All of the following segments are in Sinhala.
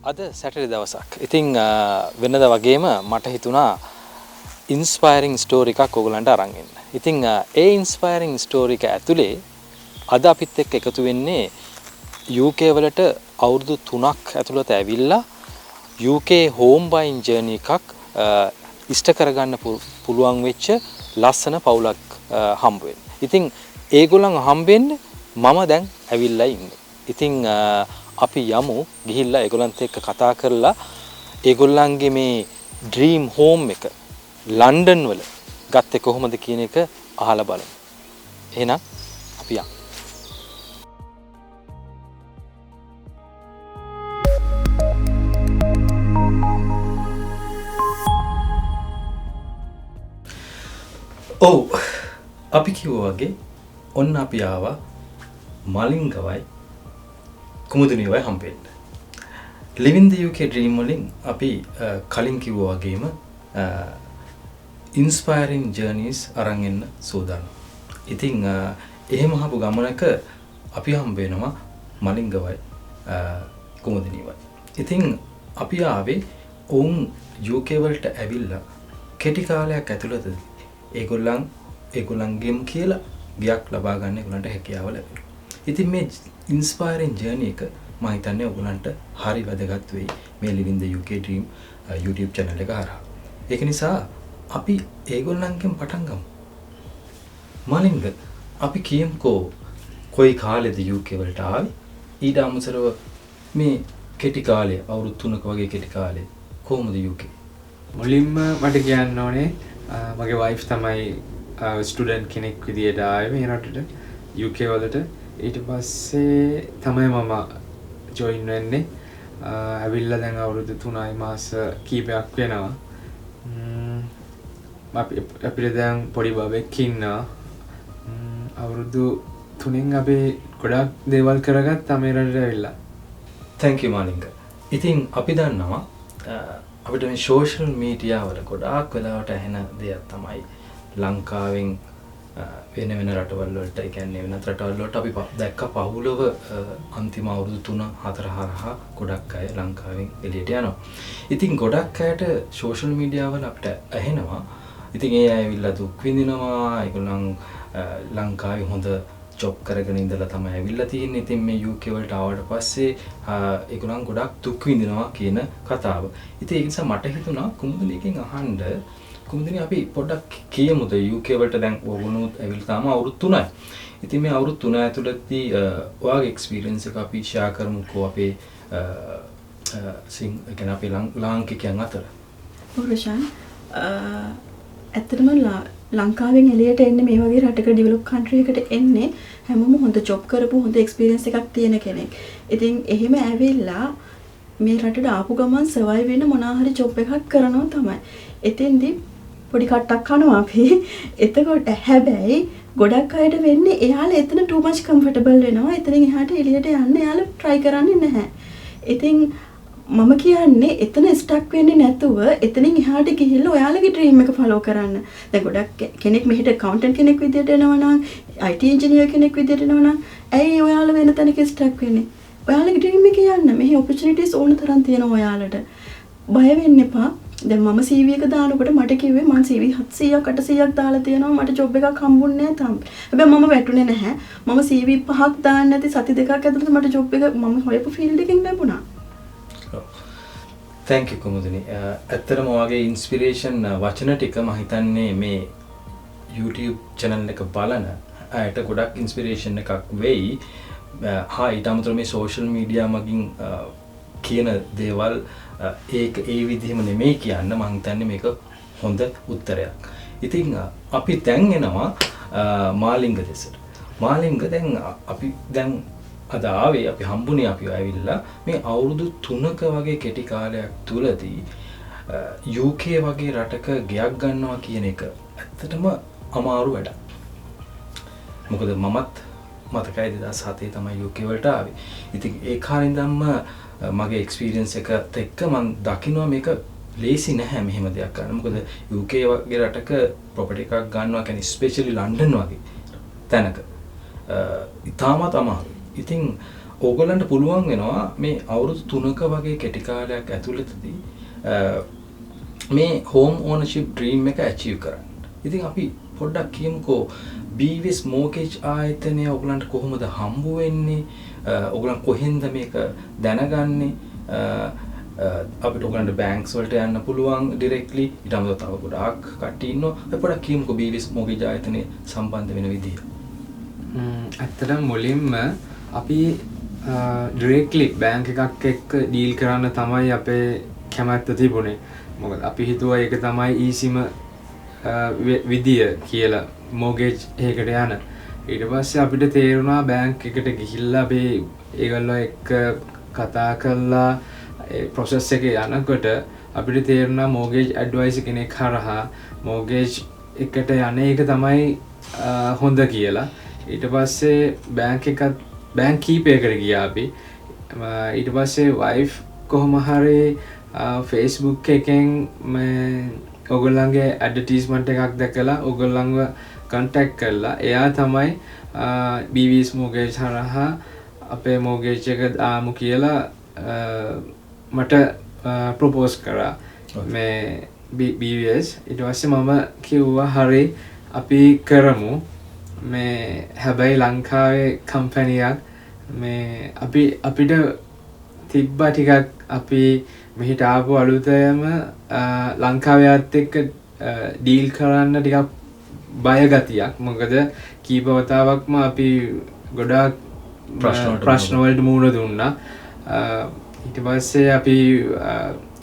අද සැටර්ඩේ දවසක්. ඉතින් වෙනද වගේම මට හිතුණා ඉන්ස්පයරිං ස්ටෝරි එකක් ඔයගලන්ට අරන් එන්න. ඉතින් ඒ ඉන්ස්පයරිං ස්ටෝරි එක ඇතුලේ අද අපිත් එක්ක එකතු වෙන්නේ UK වලට අවුරුදු 3ක් ඇතුළත ඇවිල්ලා UK හෝම් බයින් ජර්නි එකක් ඉෂ්ට කරගන්න පුළුවන් වෙච්ච ලස්සන පවුලක් හම්බ වෙන්න. ඉතින් ඒගොල්ලන් හම්බෙන්නේ මම දැන් ඇවිල්ලා ඉන්නේ. ඉතින් අපි යමු ගිහිල්ලා ඒගොල්ලන්ත් එක්ක කතා කරලා ඒගොල්ලන්ගේ මේ ඩ්‍රීම් හෝම් එක ලන්ඩන් වල ගත්තේ කොහොමද කියන එක අහලා බලමු. එහෙනම් අපි යමු. ඔව් අපි කිව්වා වගේ ඔන්න අපි ආවා මලින්ගවයි කුමුදුනියවයි හම්බෙන්න. Living the UK Dream වලින් අපි කලින් කිව්වා වගේම inspiring journeys අරන් එන්න සූදානම්. ඉතින් එහෙම ආපු ගමනක අපි හම්බ වෙනවා මලින්ගවයි කුමුදුනියවයි. ඉතින් අපි ආවේ ඔවුන් UK වලට ඇවිල්ලා කෙටි කාලයක් ඇතුළත ඒගොල්ලන්ගෙම කියලා ගියක් ලබා ගන්න ඒගොල්ලන්ට හැකියාව ලැබෙනවා. ඉතින් මේ ඉන්ස්පයරිං ජර්නි එක මම හිතන්නේ ඔයගොල්ලන්ට හරි වැදගත් වෙයි මේ Living the UK Dream YouTube channel එක හරහා. ඒක නිසා අපි ඒගොල්ලන්ගෙන් පටන් ගමු. මලින්ග අපි කියමුකෝ කොයි කාලෙද UK වලට ආවේ? ඊට අමතරව මේ කෙටි කාලය අවුරුදු 3ක වගේ කෙටි කාලේ කොහොමද UK? මුලින්ම මට කියන්න ඕනේ මගේ වයිෆ් තමයි ස්ටුඩන්ට් කෙනෙක් විදියට ආවේ මේ රටට UK වලට. ඊට පස්සේ තමයි මම ජොයින් වෙන්නේ. ඇවිල්ලා දැන් අවුරුදු 3යි මාස කීපයක් වෙනවා. අපිට දැන් පොඩි බබෙක් ඉන්නවා. අවුරුදු 3න් අපි ගොඩක් දේවල් කරගත්තා මේ රටට ඇවිල්ලා. Thank you මාලින්ග. ඉතින් අපි දන්නවා අපිට මේ සෝෂල් මීඩියා වල ගොඩාක් වෙලාවට ඇහෙන දෙයක් තමයි ලංකාවෙන් වෙන වෙන රටවල් වලට, ඒ කියන්නේ වෙනත් රටවල් වලට අපි දැක්ක පහුලව අන්තිම අවුරුදු 3-4 හරහා ගොඩක් අය ලංකාවෙන් එළියට යනවා. ඉතින් ගොඩක් අයට සෝෂල් මීඩියා වල අපිට ඇහෙනවා. ඉතින් ඒ අය ඇවිල්ලා දුක් විඳිනවා. ඒගොල්ලන් ලංකාවේ හොඳ ජොබ් කරගෙන ඉඳලා තමයි ඇවිල්ලා තියෙන්නේ. ඉතින් මේ UK වලට ආවට පස්සේ ඒගොල්ලන් ගොඩක් දුක් විඳිනවා කියන කතාව. ඉතින් ඒ නිසා මට හිතුණා කුමුදුනියකින් අහන්න කුමුදුනිය අපි පොඩ්ඩක් කියමුද UK වලට දැන් ඕගොල්ලෝ ඇවිල්ලා තාම අවුරුදු 3යි. ඉතින් මේ අවුරුදු 3 ඇතුළතදී ඔයාගේ එක්ස්පීරියන්ස් එක අපි ෂෙයා කරමුකෝ අපේ අපේ ලාංකිකයන් අතර. රොෂාන් ඇත්තටම ලංකාවෙන් එළියට එන්නේ මේ වගේ රටක ඩෙවලොප් කන්ට්‍රි එකට එන්නේ හැමෝම හොඳ ජොබ් කරපු හොඳ එක්ස්පීරියන්ස් එකක් තියෙන කෙනෙක්. ඉතින් එහෙම ඇවිල්ලා මේ රටට ආපු ගමන් සර්වයිව් වෙන්න මොනවා හරි ජොබ් එකක් කරනවා තමයි. එතෙන්දී පොඩි කට්ටක් කනවා අපි. එතකොට හැබැයි ගොඩක් අයට වෙන්නේ එයාලා එතන too much comfortable වෙනවා. එතනින් එහාට එළියට යන්න එයාලා try කරන්නේ නැහැ. ඉතින් මම කියන්නේ එතන ස්ටක් වෙන්නේ නැතුව එතනින් එහාට ගිහිල්ලා ඔයාලගේ ඩ්‍රීම් එක ෆලෝ කරන්න. දැන් ගොඩක් කෙනෙක් මෙහෙට accountant කෙනෙක් විදියට එනවා නම්, IT engineer කෙනෙක් විදියට එනවා නම්, ඇයි ඔයාලා වෙන තැනක ස්ටක් වෙන්නේ? ඔයාලගේ ඩ්‍රීම් එක යන්න. මෙහි opportunities ඕන තරම් තියෙනවා ඔයාලට. බය වෙන්න එපා. දැන් මම CV එක දානකොට මට කිව්වේ මම CV 700ක් 800ක් දාලා තියෙනවා මට ජොබ් එකක් හම්බුන්නේ නැහැ තාම. හැබැයි මම වැටුනේ නැහැ. මම CV 5ක් දාන්න නැති සති දෙකක් ඇතුළත මට ජොබ් එක මම හොයපු ෆීල්ඩ් එකකින් ලැබුණා. Thank you කුමුදුනි. ඇත්තටම ඔයාගේ ඉන්ස්පිරේෂන් වචන ටික මම හිතන්නේ මේ YouTube channel එක බලන අයට ගොඩක් ඉන්ස්පිරේෂන් එකක් වෙයි. ඊට අමතරව මේ සෝෂල් මීඩියා මගින් කියන දේවල් ඒක ඒ විදිහම නෙමෙයි කියන්න මම හිතන්නේ මේක හොඳ උත්තරයක්. ඉතින් අපි දැන් එනවා මාලින්ග දෙසට. මාලින්ග දැන් අපි දැන් අද ආවේ අපි හම්බුනේ අපි ඇවිල්ලා මේ අවුරුදු 3ක වගේ කෙටි කාලයක් තුලදී UK වගේ රටක ගයක් ගන්නවා කියන එක ඇත්තටම අමාරු වැඩක්. මොකද මමත් මතකයි 2007 තමයි UK වලට ආවේ. ඉතින් ඒ කාලේ ඉඳන්ම මගේ එක්ස්පීරියන්ස් එකත් එක්ක මම දකිනවා මේක ලේසි නැහැ මෙහෙම දෙයක් කරන්න. මොකද UK වගේ රටක ප්‍රොපර්ටි එකක් ගන්නවා කියන්නේ ස්පෙෂලි ලන්ඩන් වගේ තැනක ඉතාමත් අමාරුයි. ඉතින් ඕගොල්ලන්ට පුළුවන් වෙනවා මේ අවුරුදු 3ක වගේ කෙටි කාලයක් ඇතුළතදී මේ හෝම් ඕනර්ෂිප් ඩ්‍රීම් එක ඇචීව් කරන්න. ඉතින් අපි පොඩ්ඩක් කියමුකෝ BVS mortgage ආයතනය ඔයගලන්ට කොහොමද හම්බ වෙන්නේ? ඔයගලන් කොහෙන්ද මේක දැනගන්නේ? අපිට ඔයගලන්ට බැංක්ස් වලට යන්න පුළුවන් ඩිරෙක්ට්ලි. ඊට අමතරව තව ගොඩාක් කට්ටිය ඉන්නවා. අපි පොඩ්ඩක් කියමුකෝ BVS mortgage ආයතනය සම්බන්ධ වෙන විදිය. ඇත්තටම මුලින්ම අපි ඩිරෙක්ට්ලි බැංක් එකක් එක්ක ඩීල් කරන්න තමයි අපේ කැමැත්ත තිබුණේ. මොකද අපි හිතුවා ඒක තමයි ඊසිම විදිය කියලා මොගේජ් එකකට යන. ඊට පස්සේ අපිට තේරුණා බැංක් එකට ගිහිල්ලා අපි ඒගොල්ලෝ එක්ක කතා කරලා ඒ process එකේ යනකොට අපිට තේරුණා මොගේජ් ඇඩ්වයිසර් කෙනෙක් හරහා මොගේජ් එකට යන එක තමයි හොඳ කියලා. ඊට පස්සේ බැංක් කීපයකට ගියා අපි. ඊට පස්සේ වයිෆ් කොහොම හරි Facebook එකෙන් ඔයගොල්ලන්ගේ ඇඩ්වර්ටයිස්මන්ට් එකක් දැකලා ඔයගොල්ලන්ව කන්ටැක්ට් කරලා එයා තමයි BVS mortgage හරහා අපේ mortgage එක දාමු කියලා මට ප්‍රොපෝස් කරා මේ BVS. ඊට පස්සේ මම කිව්වා හරි අපි කරමු. මේ හැබැයි ලංකාවේ කම්පැනියක් මේ අපිට තිබ්බා ටිකක් අපි මෙහිට ආපු අලුතෙම ලංකාවේත් එක්ක ඩීල් කරන්න ටිකක් බය ගතියක්. මොකද කීප වතාවක්ම අපි ගොඩාක් ප්‍රශ්න වලට මුහුණ දුන්නා. ඊට පස්සේ අපි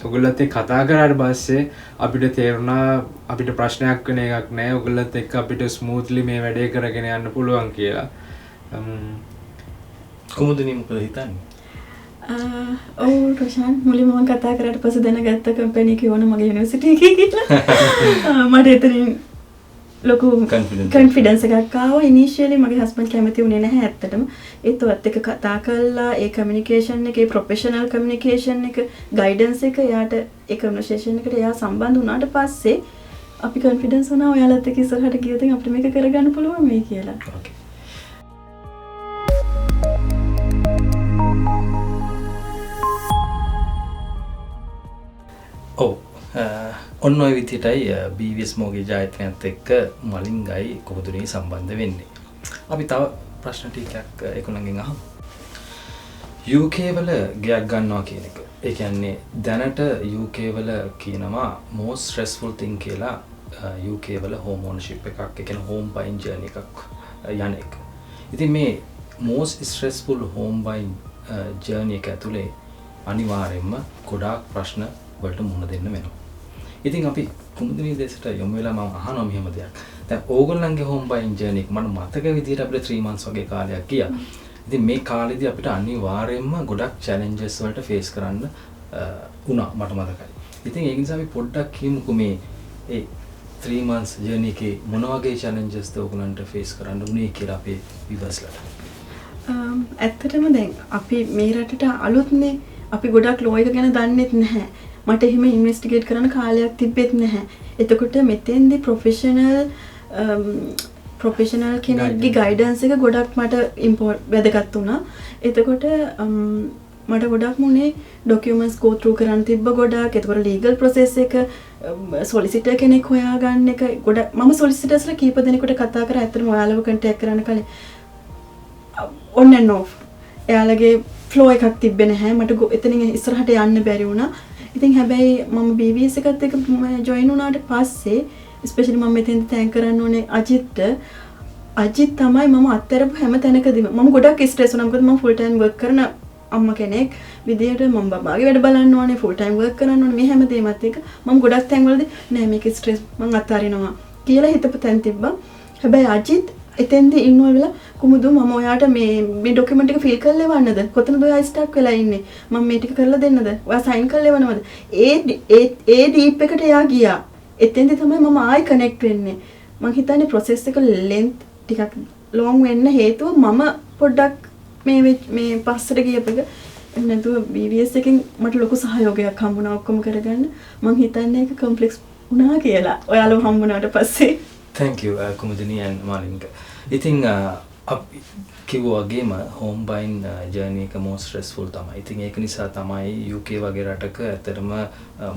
ඔයගොල්ලොත් එක්ක කතා කරාට පස්සේ අපිට තේරුණා අපිට ප්‍රශ්නයක් වෙන එකක් නෑ. ඔයගොල්ලොත් එක්ක අපිට ස්මූත්ලි මේ වැඩේ කරගෙන යන්න පුළුවන් කියලා. කොහොමද මොකද හිතන්නේ? රොෂාන් මුලින්ම මම කතා කරාට පස්සේ දැනගත්ත කම්පැනි එක ඕන මගේ යුනිවර්සිටි එකේ කියලා. මට එතනින් ලොකු කොන්ෆිඩන්ස් එකක් ආවා. ඉනිෂියලි මගේ හස්බන්ඩ් කැමති වුණේ නැහැ ඇත්තටම. ඒත් ඔයත් එක්ක කතා කළා ඒ කමියුනිකේෂන් එක, ඒ ප්‍රොෆෙෂනල් කමියුනිකේෂන් එක, ගයිඩන්ස් එක යාට ඒ කන්වර්සේෂන් එකට යා සම්බන්ධ වුණාට පස්සේ අපි කොන්ෆිඩන්ස් වුණා ඔයාලත් එක්ක ඉස්සරහට ගියොත් අපිට මේක කරගන්න පුළුවන් මේ කියලා. Okay. ඔන්න ඔය විදිහටයි BVS mortgage ආයතනයත් එක්ක මලින්ගයි කොහොදුනේ සම්බන්ධ වෙන්නේ. අපි තව ප්‍රශ්න ටිකක් ඒගොල්ලන්ගෙන් අහමු. UK වල ගයක් ගන්නවා කියන එක. ඒ කියන්නේ දැනට UK වල කියනවා most stressful thing කියලා UK වල home ownership එකක්, ඒ කියන්නේ home buying journey එකක් යන එක. ඉතින් මේ most stressful home buying journey එක ඇතුලේ අනිවාර්යයෙන්ම ගොඩාක් ප්‍රශ්න වලට මුහුණ දෙන්න වෙනවා. ඉතින් අපි කුමුදිනී දේශයට යොමු වෙලා මම අහනවා මෙහෙම දෙයක්. දැන් ඕගොල්ලන්ගේ home buying journey එක මම මතක විදිහට අපිට 3 months වගේ කාලයක් ගියා. ඉතින් මේ කාලෙදී අපිට අනිවාර්යයෙන්ම ගොඩක් challenges වලට face කරන්න වුණා මට මතකයි. ඉතින් ඒක නිසා අපි පොඩ්ඩක් කියමුකෝ මේ ඒ 3 months journey එකේ මොන වගේ challenges ද ඕගොල්ලන්ට face කරන්න උනේ කියලා අපේ viewers-ලාට. ඇත්තටම දැන් අපි මේ රටට අලුත්නේ. අපි ගොඩක් ලෝ එක ගැන දන්නෙත් නැහැ. මට එහෙම ඉන්වෙස්ටිගේට් කරන්න කාලයක් තිබෙත් නැහැ. එතකොට මෙතෙන්දී ප්‍රොෆෙෂනල් කෙනෙක්ගේ ගයිඩන්ස් එක ගොඩක් මට වැදගත් වුණා. එතකොට මට ගොඩක් මුනේ ඩොකියුමන්ට්ස් ගෝ ත්‍රූ කරන්න තිබ්බ ගොඩක්. එතකොට ලීගල් ප්‍රොසෙස් එක සොලිසිටර් කෙනෙක් හොයාගන්න එක ගොඩක් මම සොලිසිටර්ස්ලා කීප දෙනෙකුට කතා කරා. ඇත්තටම ඔයාලව කන්ටැක්ට් කරන්න කලින් on and off එයාලගේ ෆ්ලෝ එකක් තිබ්බේ නැහැ. මට එතනින් ඉස්සරහට යන්න බැරි වුණා. ඉතින් හැබැයි මම BVS එකත් එක්ක ජොයින් වුණාට පස්සේ ස්පෙෂලි මම මෙතෙන්ද තෑන්ක් කරන්න ඕනේ අජිත්ට. අජිත් තමයි මම අත්හැරපු හැම තැනකදීම මම ගොඩක් ස්ට්‍රෙස් වුණා. මොකද මම ෆුල් ටයිම් වර්ක් කරන අම්මා කෙනෙක් විදියට මම බබාගේ වැඩ බලන්න ඕනේ, ෆුල් ටයිම් වර්ක් කරන්න ඕනේ. මේ හැම දෙයක්මත් එක්ක මම ගොඩක් තැන්වලදී නෑ මේක ස්ට්‍රෙස් මම අත්හරිනවා කියලා හිතපු තැන් තිබ්බා. හැබැයි අජිත් එතෙන්දී ඉන්නව වෙලා කුමුදු මම ඔයාට මේ ඩොකියුමන්ට් එක ෆිල් කරලා එවන්නද? කොතනද ඔයා ස්ටක් වෙලා ඉන්නේ? මම මේ ටික කරලා දෙන්නද? ඔයා සයින් කරලා එවනවද? ඒ ඩීප් එකට එයා ගියා. එතෙන්දී තමයි මම ආයි කනෙක්ට් වෙන්නේ. මම හිතන්නේ process එක length ටිකක් long වෙන්න හේතුව මම පොඩ්ඩක් මේ පස්සට ගියපෙක නැතුව BVS එකෙන් මට ලොකු සහයෝගයක් හම්බුණා ඔක්කොම කරගන්න. මම හිතන්නේ ඒක complex වුණා කියලා. ඔයාලව හම්බුණාට පස්සේ Thank you, Kumudini and Malinga. ඉතින් කිව්වා වගේම හෝම් බයින් ජර්නි එක more stressful තමයි. ඉතින් ඒක නිසා තමයි UK වගේ රටක ඇත්තටම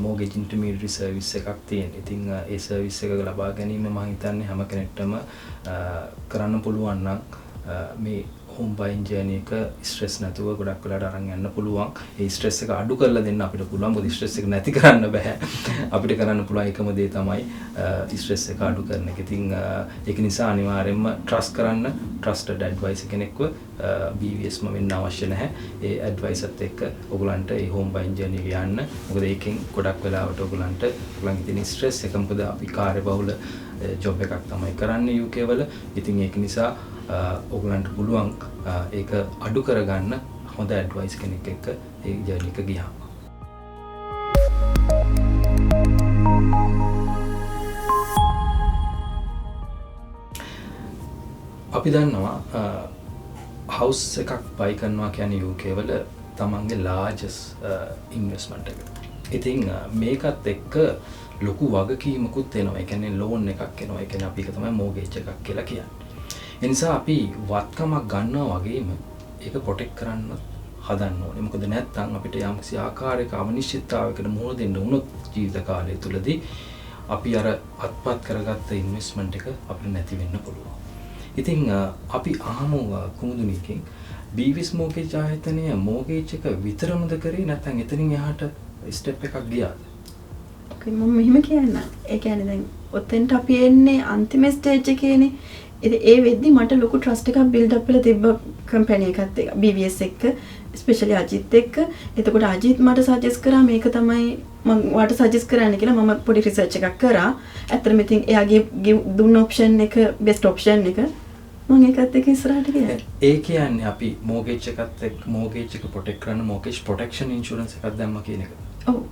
mortgage intermediary service එකක් තියෙන්නේ. ඉතින් ඒ service එක ලබා ගැනීම මම හිතන්නේ හැම කෙනෙක්ටම කරන්න පුළුවන් නම් මේ හෝම් බයින් ජර්නි එක ස්ට්‍රෙස් නැතුව ගොඩක් වෙලාට අරන් යන්න පුළුවන්. ඒ ස්ට්‍රෙස් එක අඩු කරලා දෙන්න අපිට පුළුවන්. මොකද ස්ට්‍රෙස් එක නැති කරන්න බෑ. අපිට කරන්න පුළුවන් එකම දේ තමයි ස්ට්‍රෙස් එක අඩු කරන එක. ඉතින් ඒක නිසා අනිවාර්යයෙන්ම trust කරන්න, trusted advisor කෙනෙක්ව BVSම වෙන්න අවශ්‍ය නැහැ. ඒ advisorත් එක්ක ඔයගලන්ට ඒ හෝම් බයින් ජර්නි එක යන්න. මොකද ඒකෙන් ගොඩක් වෙලාවට ඔයගලන්ගේ තියෙන ස්ට්‍රෙස් එක මොකද අපි කාර්යබහුල ජොබ් එකක් තමයි කරන්නේ UK වල. ඉතින් ඒක නිසා ඔයගලන්ට පුළුවන් ඒක අඩු කරගන්න හොඳ ඇඩ්වයිස් කෙනෙක් එක්ක ඒ ජර්නි එක ගියාම. අපි දන්නවා හවුස් එකක් බයි කරනවා කියන්නේ UK වල තමන්ගේ largest investment එක. ඉතින් මේකත් එක්ක ලොකු වගකීමකුත් එනවා. ඒ කියන්නේ loan එකක් එනවා. ඒ කියන්නේ අපි ඒක තමයි mortgage එකක් කියලා කියන්නේ. ඒ නිසා අපි වත්කමක් ගන්නවා වගේම ඒක ප්‍රොටෙක්ට් කරන්න හදන්න ඕනේ. මොකද නැත්නම් අපිට යම්කිසි ආකාරයක අනිශ්චිතතාවයකට මුහුණ දෙන්න වුණොත් ජීවිත කාලය තුලදී අපි අර අත්පත් කරගත්ත ඉන්වෙස්ට්මන්ට් එක අපිට නැති වෙන්න පුළුවන්. ඉතින් අපි අහමු කුමුදුනිකෙන් BVS mortgage ආයතනය mortgage එක විතරමද කරේ නැත්නම් එතනින් එහාට ස්ටෙප් එකක් ගියාද? මම මෙහෙම කියන්න. ඒ කියන්නේ දැන් ඔතෙන්ට අපි එන්නේ අන්තිම ස්ටේජ් එකේනේ. ඉතින් ඒ වෙද්දි මට ලොකු ට්‍රස්ට් එකක් බිල්ඩ් අප් වෙලා තිබ්බ කම්පැනි එකත් එක්ක BVS එක්ක ස්පෙෂලි අජිත් එක්ක. එතකොට අජිත් මට සජෙස්ට් කරා මේක තමයි මම වාට සජෙස්ට් කරන්න කියලා මම පොඩි රිසර්ච් එකක් කරා. ඇත්තටම ඉතින් එයාගේ දුන්න ඔප්ෂන් එක බෙස්ට් ඔප්ෂන් එක මම ඒකත් එක්ක ඉස්සරහට ගියා. ඒ කියන්නේ අපි mortgage එකත් එක්ක mortgage එක protect කරන්න mortgage protection insurance එකක් දැම්ම කියන එක. ඔව්.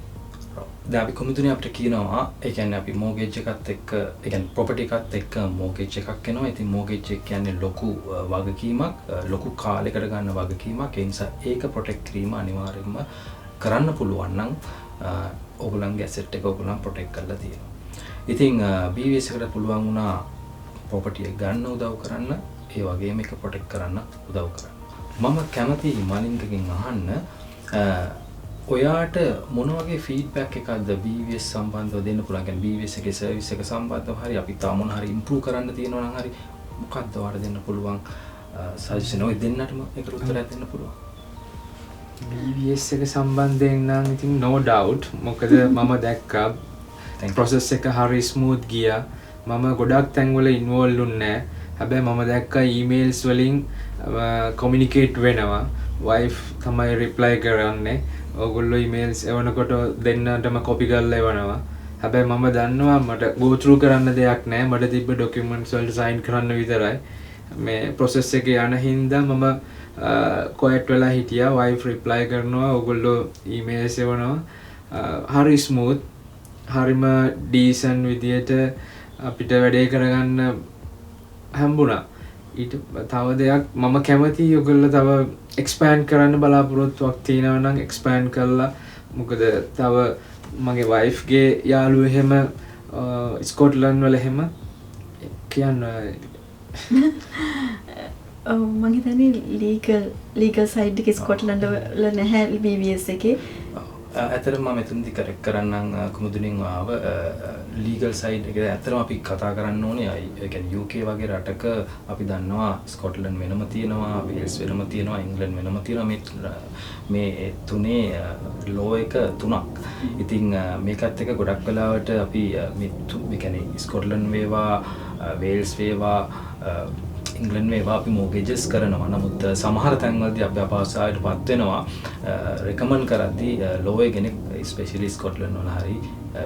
දැන් අපි කොමුදුනේ අපිට කියනවා ඒ කියන්නේ අපි mortgage එකත් එක්ක ඒ කියන්නේ property එකත් එක්ක mortgage එකක් එනවා. ඉතින් mortgage එක කියන්නේ ලොකු වගකීමක්, ලොකු කාලයකට ගන්න වගකීමක්. ඒ නිසා ඒක protect කිරීම අනිවාර්යයෙන්ම කරන්න පුළුවන් නම් ඕගොල්ලන්ගේ asset එක ඕගොල්ලන් protect කරලා තියෙනවා. ඉතින් BVS එකට පුළුවන් වුණා property එක ගන්න උදව් කරන්න, ඒ වගේම එක protect කරන්න උදව් කරන්න. මම කැමතියි මලින්කගෙන් අහන්න ඔයාට මොන වගේ ෆීඩ්බැක් එකක්ද BVS සම්බන්ධව දෙන්න පුළුවන්? කියන්නේ BVS එකේ සර්විස් එක සම්බන්ධව හරි අපි තා මොන හරි ඉම්ප්‍රූව් කරන්න තියෙනවා නම් හරි මොකක්ද ඔයාට දෙන්න පුළුවන් සජෙෂන්? ඔය දෙන්නටම ඒකට උත්තරයක් දෙන්න පුළුවන්. BVS එක සම්බන්ධයෙන් නම් ඉතින් no doubt මොකද මම දැක්කා process එක හරි smooth ගියා. මම ගොඩක් තැන්වල involved වුණේ නැහැ. හැබැයි මම දැක්කා emails වලින් communicate වෙනවා. wife තමයි reply කරන්නේ. ඔයගොල්ලෝ emails එවනකොට දෙන්නටම copy කරලා එවනවා. හැබැයි මම දන්නවා මට go through කරන්න දෙයක් නැහැ. මට තිබ්බ documents වලට sign කරන්න විතරයි. මේ process එකේ යන හින්දා මම quiet වෙලා හිටියා. wife reply කරනවා. ඔයගොල්ලෝ emails එවනවා. හරි smooth. හරිම decent විදියට අපිට වැඩේ කරගන්න හම්බුණා. ඊට තව දෙයක් මම කැමතියි ඔයගොල්ලෝ තව expand කරන්න බලාපොරොත්තුවක් තියෙනවා නම් expand කරලා. මොකද තව මගේ wife ගේ යාළුවෝ එහෙම ස්කොට්ලන්ඩ් වල එහෙම කියන්නේ මම හිතන්නේ legal side එකේ ස්කොට්ලන්ඩ් වල නැහැ BVS එකේ. ඇත්තටම මම මෙතනදි කරෙක්ට් කරන්නම් කුමුදුනින් ආව ලීගල් සයිඩ් එක. ඇත්තටම අපි කතා කරන්න ඕනේ ඒ කියන්නේ UK වගේ රටක අපි දන්නවා ස්කොට්ලන්ඩ් වෙනම තියෙනවා, වේල්ස් වෙනම තියෙනවා, ඉංග්ලන්ඩ් වෙනම තියෙනවා. මේ තුනේ ලෝ එක තුනක්. ඉතින් මේකත් එක ගොඩක් වෙලාවට අපි මේ කියන්නේ ස්කොට්ලන්ඩ් වේවා, වේල්ස් වේවා, ඉංග්ලන්ඩ් වේවා අපි mortgages කරනවා. නමුත් සමහර තැන්වලදී අපි අපහසුතාවයටපත් වෙනවා recommend කරද්දී ලෝ කෙනෙක් especially ස්කොට්ලන්ඩ් වල හරි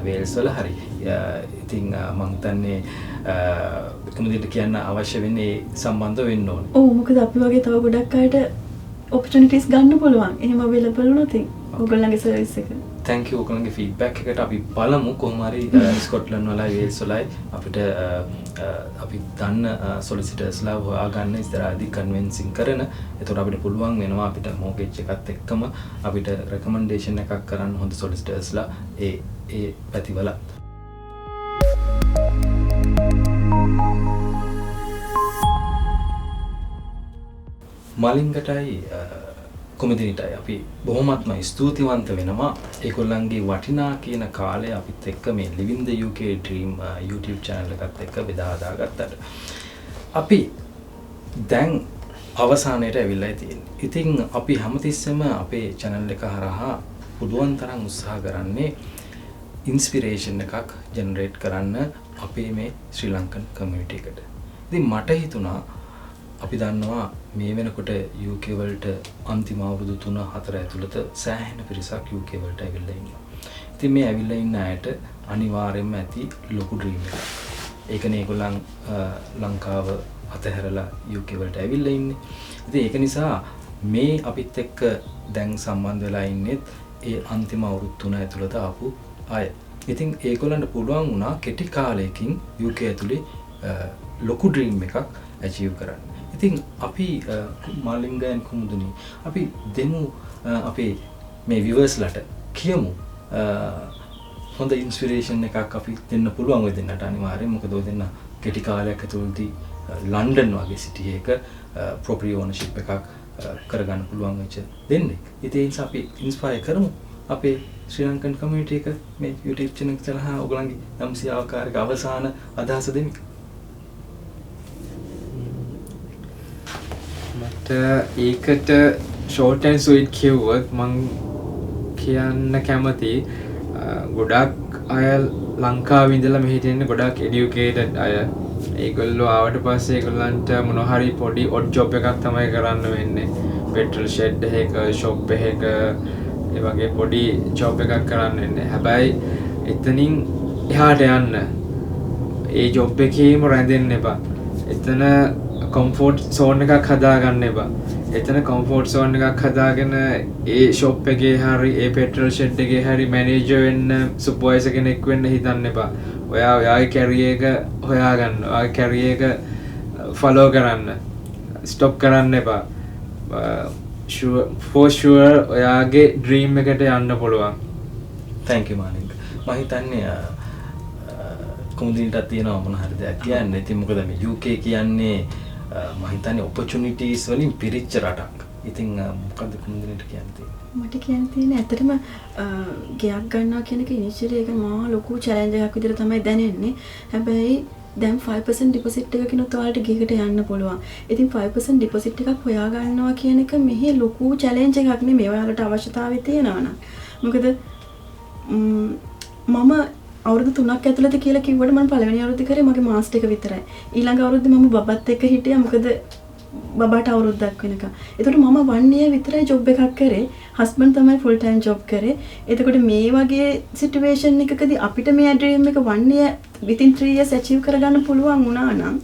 වේල්ස් වල හරි. ඉතින් මම හිතන්නේ කොමුදිට කියන්න අවශ්‍ය වෙන්නේ සම්බන්ධ වෙන්න ඕනේ. ඔව් මොකද අපි වගේ තව ගොඩක් අයට opportunities ගන්න පුළුවන්. එහෙම available වුණොත් ඔයගොල්ලන්ගේ service එක. thank you ඔයගොල්ලන්ගේ feedback එකට. අපි බලමු කොහොම හරි ස්කොට්ලන්ඩ් වලයි වේල්ස් වලයි අපිට අපි දන්න solicitorsලා හොයාගන්න ඉස්සරහදී convincing කරන. එතකොට අපිට පුළුවන් වෙනවා අපිට mortgage එකත් එක්කම අපිට recommendation එකක් කරන්න හොඳ solicitorsලා ඒ පැතිවල. මලින්ගටයි කුමදිනිටයි අපි බොහොමත්ම ස්තුතිවන්ත වෙනවා ඒගොල්ලන්ගේ වටිනා කියන කාලය අපිත් එක්ක මේ Living the UK Dream YouTube channel එකත් එක්ක බෙදා හදාගත්තට. අපි දැන් අවසානයට ඇවිල්ලා තියෙන්නේ. ඉතින් අපි හැමතිස්සෙම අපේ channel එක හරහා පුළුවන් තරම් උත්සාහ කරන්නේ ඉන්ස්පිරේෂන් එකක් ජෙනරේට් කරන්න අපේ මේ ශ්‍රී ලංකන් කමියුනිටි එකට. ඉතින් මට හිතුණා අපි දන්නවා මේ වෙනකොට UK වලට අන්තිම අවුරුදු 3-4 ඇතුළත සෑහෙන පිරිසක් UK වලට ඇවිල්ලා ඉන්නවා. ඉතින් මේ ඇවිල්ලා ඉන්න අයට අනිවාර්යයෙන්ම ඇති ලොකු ඩ්‍රීම් එකක්. ඒකනේ ඒගොල්ලන් ලංකාව අතහැරලා UK වලට ඇවිල්ලා ඉන්නේ. ඉතින් ඒක නිසා මේ අපිත් එක්ක දැන් සම්බන්ධ වෙලා ඉන්නේ ඒ අන්තිම අවුරුදු 3 ඇතුළත ආපු අය. ඉතින් ඒගොල්ලන්ට පුළුවන් වුණා කෙටි කාලයකින් UK ඇතුලේ ලොකු ඩ්‍රීම් එකක් achieve කරන්න. ඉතින් අපි මාලිංගයන් කුමුදුනි අපි දෙමු අපේ මේ viewers-ලට කියමු හොඳ ඉන්ස්පිරේෂන් එකක් අපි දෙන්න පුළුවන් වෙ දෙන්නට අනිවාර්යෙන් මොකද ඔය දෙන්න කෙටි කාලයක් ඇතුළතදී ලන්ඩන් වගේ සිටි එක property ownership එකක් කරගන්න පුළුවන් වෙච්ච දෙන්නේ. ඉතින් ඒ නිසා අපි ඉන්ස්පයර් කරමු අපේ ශ්‍රී ලංකන් කමියුනිටි එක මේ YouTube channel එක සලහා ඔයගොල්ලන්ගේ යම්සි ආකාරයක අවසාන අදහස දෙමි. මට ඒකට short and sweet කිව්වොත් මං කියන්න කැමති ගොඩක් අය ලංකාවේ ඉඳලා මෙහෙට එන්නේ ගොඩක් educated අය. ඒගොල්ලෝ ආවට පස්සේ ඒගොල්ලන්ට මොන හරි පොඩි odd job එකක් තමයි කරන්න වෙන්නේ. petrol shed එකක shop එකක ඒ වගේ පොඩි job එකක් කරන්න වෙන්නේ. හැබැයි එතනින් එහාට යන්න ඒ job එකේම රැඳෙන්න එපා. එතන comfort zone එකක් හදාගන්න එපා. එතන comfort zone එකක් හදාගෙන ඒ shop එකේ හරි ඒ petrol shed එකේ හරි manager වෙන්න supervisor කෙනෙක් වෙන්න හිතන්න එපා. ඔයාගේ career එක හොයාගන්න. ඔයාගේ career එක follow කරන්න. stop කරන්න එපා. for sure ඔයාගේ dream එකට යන්න පුළුවන්. thank you Malinga. මම හිතන්නේ කුමුදිනිටත් තියෙනවා මොන හරි දෙයක් කියන්න. ඉතින් මොකද මේ UK කියන්නේ මම හිතන්නේ opportunities වලින් පිරිච්ච රටක්. ඉතින් මොකද්ද කුමුදිනිට කියන්න තියෙන්නේ? මට කියන්න තියෙන්නේ ඇත්තටම ගයක් ගන්නවා කියන එක ඉනිෂියලි ඒක මහා ලොකු චැලෙන්ජ් එකක් විදිහට තමයි දැනෙන්නේ. හැබැයි දැන් 5% ඩිපොසිට් එකකිනුත් ඔයාලට ගිහකට යන්න පුළුවන්. ඉතින් 5% ඩිපොසිට් එකක් හොයා ගන්නවා කියන එක මෙහි ලොකු චැලෙන්ජ් එකක් නෙමෙයි. ඔයාලට අවශ්‍යතාවය තියෙනවා නම්. මොකද මම අවුරුදු 3ක් ඇතුළත කියලා කිව්වට මම පළවෙනි අවුරුද්ද කරේ මගේ මාස්ටර් එක විතරයි. ඊළඟ අවුරුද්දේ මම බබත් එක්ක හිටියා. මොකද බබාට අවුරුද්දක් වෙනකම්. ඒතකොට මම 1 year විතරයි ජොබ් එකක් කරේ. හස්බන්ඩ් තමයි ෆුල් ටයිම් ජොබ් කරේ. එතකොට මේ වගේ සිටුේෂන් එකකදී අපිට මේ ඩ්‍රීම් එක 1 year within 3 years achieve කරගන්න පුළුවන් වුණා නම්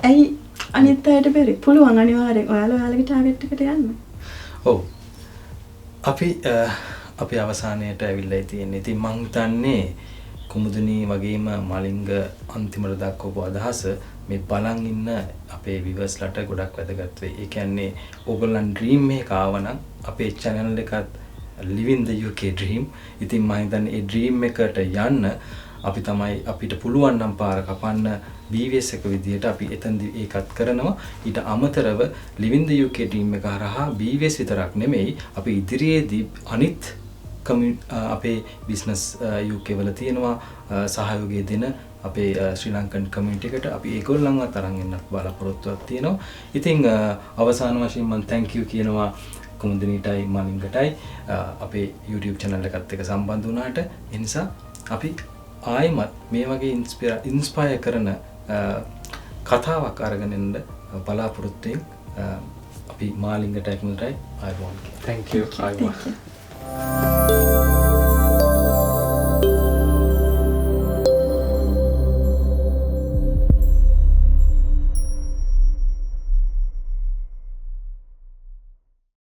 ඇයි අනිත් අයට බැරි? පුළුවන් අනිවාර්යෙන්. ඔයාලා ඔයාලගේ ටාගට් එකට යන්න. ඔව්. අපි අවසානයට ඇවිල්ලා තියෙන්නේ. ඉතින් මං හිතන්නේ කුමුදුනි වගේම මලිංග අන්තිමට දක්වපු අදහස මේ බලන් ඉන්න අපේ viewers-ලට ගොඩක් වැදගත් වෙයි. ඒ කියන්නේ ඕගොල්ලන් dream එක ආවනම් අපේ channel එකත් Living the UK Dream. ඉතින් මම හිතන්නේ ඒ dream එකට යන්න අපිට පුළුවන් නම් පාර කපන්න BVS එක විදියට අපි එතනදී ඒකත් කරනවා. ඊට අමතරව Living the UK Dream එක හරහා BVS විතරක් නෙමෙයි අපි ඉදිරියේදී අනිත් අපේ business UK වල තියෙනවා සහයෝගය දෙන අපේ ශ්‍රී ලංකන් කමියුනිටි එකට අපි ඒගොල්ලන්ව තරන් එන්න බලාපොරොත්තුවක් තියෙනවා. ඉතින් අවසාන වශයෙන් මම thank you කියනවා කුමුදිනිටයි මලිංගටයි අපේ YouTube channel එකත් එක්ක සම්බන්ධ වුණාට. ඒ නිසා අපි ආයෙමත් මේ වගේ ඉන්ස්පයර් කරන කතාවක් අරගෙන එන්න බලාපොරොත්තු වෙමින් අපි මාලිංගටයි කුමුදිනිටයි ආයෙත් thank you.